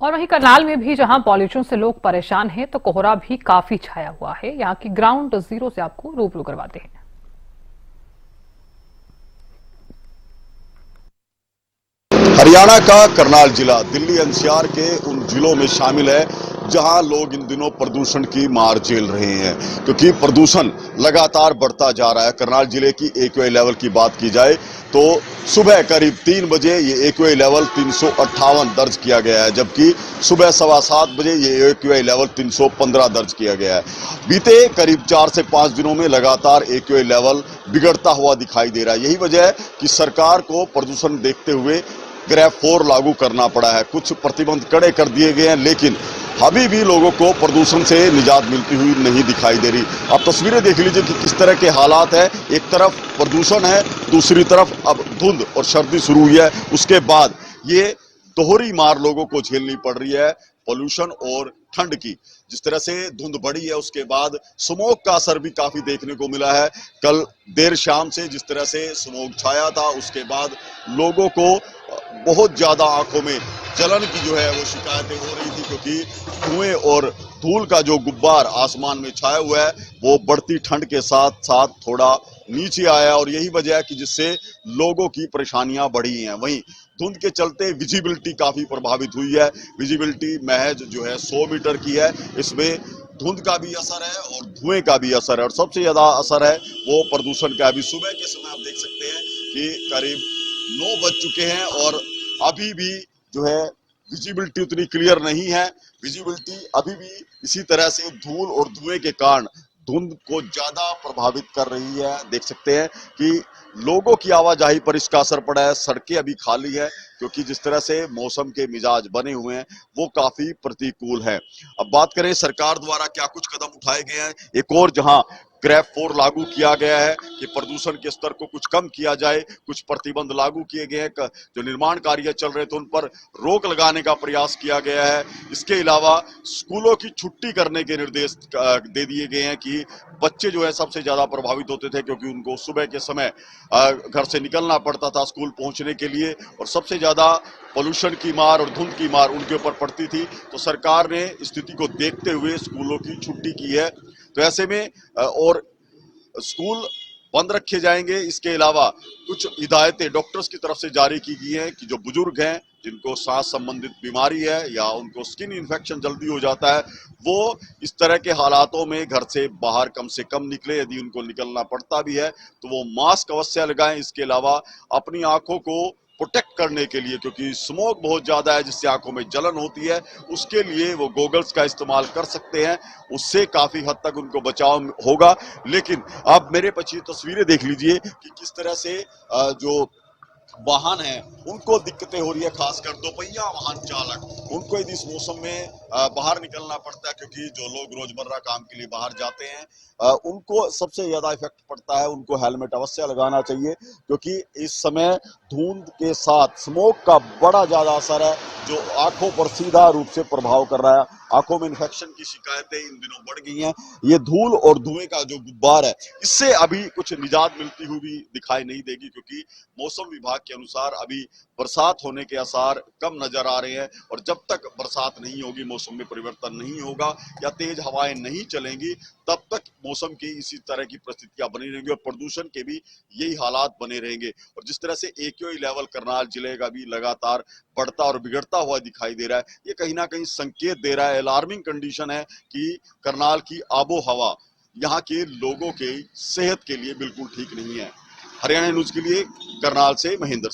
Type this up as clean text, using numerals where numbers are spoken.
और वहीं करनाल में भी जहां पॉल्यूशन से लोग परेशान हैं, तो कोहरा भी काफी छाया हुआ है। यहां की ग्राउंड जीरो से आपको रूबरू करवाते हैं। हरियाणा का करनाल जिला दिल्ली एनसीआर के उन जिलों में शामिल है जहां लोग इन दिनों प्रदूषण की मार झेल रहे हैं, क्योंकि प्रदूषण लगातार बढ़ता जा रहा है। करनाल जिले की एक्यूआई लेवल की बात की जाए तो सुबह करीब 3 बजे ये एक्यूआई लेवल 358 दर्ज किया गया है, जबकि सुबह 7:15 बजे ये एक्यूआई लेवल 315 दर्ज किया गया है। बीते करीब 4 से 5 दिनों में लगातार एक्यूआई लेवल बिगड़ता हुआ दिखाई दे रहा है। यही वजह है कि सरकार को प्रदूषण देखते हुए ग्रेफ 4 लागू करना पड़ा है। कुछ प्रतिबंध कड़े कर दिए गए हैं, लेकिन अभी भी लोगों को प्रदूषण से निजात मिलती हुई नहीं दिखाई दे रही। आप तस्वीरें देख लीजिए कि किस तरह के हालात है। एक तरफ प्रदूषण है, दूसरी तरफ अब धुंध और सर्दी शुरू हुई है। उसके बाद ये दोहरी मार लोगों को झेलनी पड़ रही है, पोल्यूशन और ठंड की। जिस तरह से धुंध बढ़ी है, उसके बाद स्मोक का असर भी काफी देखने को मिला है। कल देर शाम से जिस तरह से स्मोक छाया था, उसके बाद लोगों को बहुत ज्यादा आंखों में जलन की जो है वो शिकायतें हो रही थी, क्योंकि धुएं और धूल का जो गुब्बार आसमान में छाया हुआ है वो बढ़ती ठंड के साथ साथ थोड़ा नीचे आया, और यही वजह है कि जिससे लोगों की परेशानियां बढ़ी हैं। वहीं धुंध के चलते विजिबिलिटी काफी प्रभावित हुई है। विजिबिलिटी महज जो है 100 मीटर की है। इसमें धुंध का भी असर है और धुएं का भी असर है, और सबसे ज्यादा असर है वो प्रदूषण का। अभी सुबह के समय आप देख सकते हैं कि करीब 9 बज चुके हैं और अभी भी जो है विजिबिलिटी उतनी क्लियर नहीं है। विजिबिलिटी अभी भी इसी तरह से धूल और धुएं के कारण धुंध को ज्यादा प्रभावित कर रही है। देख सकते हैं कि लोगों की आवाजाही पर इसका असर पड़ा है। सड़कें अभी खाली है, क्योंकि जिस तरह से मौसम के मिजाज बने हुए हैं वो काफी प्रतिकूल है। अब बात करें सरकार द्वारा क्या कुछ कदम उठाए गए हैं। एक और जहां ग्रेफ 4 लागू किया गया है कि प्रदूषण के स्तर को कुछ कम किया जाए, कुछ प्रतिबंध लागू किए गए हैं। जो निर्माण कार्य चल रहे थे उन पर रोक लगाने का प्रयास किया गया है। इसके अलावा स्कूलों की छुट्टी करने के निर्देश दे दिए गए हैं कि बच्चे जो है सबसे ज्यादा प्रभावित होते थे, क्योंकि उनको सुबह के समय घर से निकलना पड़ता था स्कूल पहुंचने के लिए, और सबसे ज्यादा पोल्यूशन की मार और धुंध की मार उनके ऊपर पड़ती थी। तो सरकार ने स्थिति को देखते हुए स्कूलों की छुट्टी की है। तो ऐसे में और स्कूल बंद रखे जाएंगे। इसके अलावा कुछ हिदायतें डॉक्टर्स की तरफ से जारी की गई हैं कि जो बुजुर्ग हैं, जिनको सांस संबंधित बीमारी है या उनको स्किन इन्फेक्शन जल्दी हो जाता है, वो इस तरह के हालातों में घर से बाहर कम से कम निकले। यदि उनको निकलना पड़ता भी है तो वो मास्क अवश्य लगाएं। इसके अलावा अपनी आंखों को प्रोटेक्ट करने के लिए, क्योंकि स्मोक बहुत ज्यादा है जिससे आंखों में जलन होती है, उसके लिए वो गॉगल्स का इस्तेमाल कर सकते हैं। उससे काफी हद तक उनको बचाव होगा। लेकिन आप मेरे पीछे तस्वीरें देख लीजिए कि किस तरह से जो वाहन है उनको दिक्कतें हो रही है, खासकर दोपहिया वाहन चालक। उनको यदि इस मौसम में बाहर निकलना पड़ता है, क्योंकि जो लोग रोजमर्रा काम के लिए बाहर जाते हैं उनको सबसे ज्यादा इफेक्ट पड़ता है। उनको हेलमेट अवश्य लगाना चाहिए, क्योंकि इस समय धुंध के साथ स्मोक का बड़ा ज्यादा असर है, जो आंखों पर सीधा रूप से प्रभाव कर रहा है। आंखों में इन्फेक्शन की शिकायतें इन दिनों बढ़ गई हैं। ये धूल और धुएं का जो गुब्बार है, इससे अभी कुछ निजात मिलती हुई भी दिखाई नहीं देगी, क्योंकि मौसम विभाग के अनुसार अभी बरसात होने के आसार कम नजर आ रहे हैं। और जब तक बरसात नहीं होगी, मौसम में परिवर्तन नहीं होगा या तेज हवाएं नहीं चलेंगी, तब तक मौसम की इसी तरह की परिस्थितियां बनी रहेंगी और प्रदूषण के भी यही हालात बने रहेंगे। और जिस तरह से एक्यूआई लेवल करनाल जिले का भी लगातार बढ़ता और बिगड़ता हुआ दिखाई दे रहा है, ये कहीं ना कहीं संकेत दे रहा है, अलार्मिंग कंडीशन है कि करनाल की आबो हवा यहाँ के लोगों के सेहत के लिए बिल्कुल ठीक नहीं है। हरियाणा न्यूज के लिए करनाल से महेंद्र।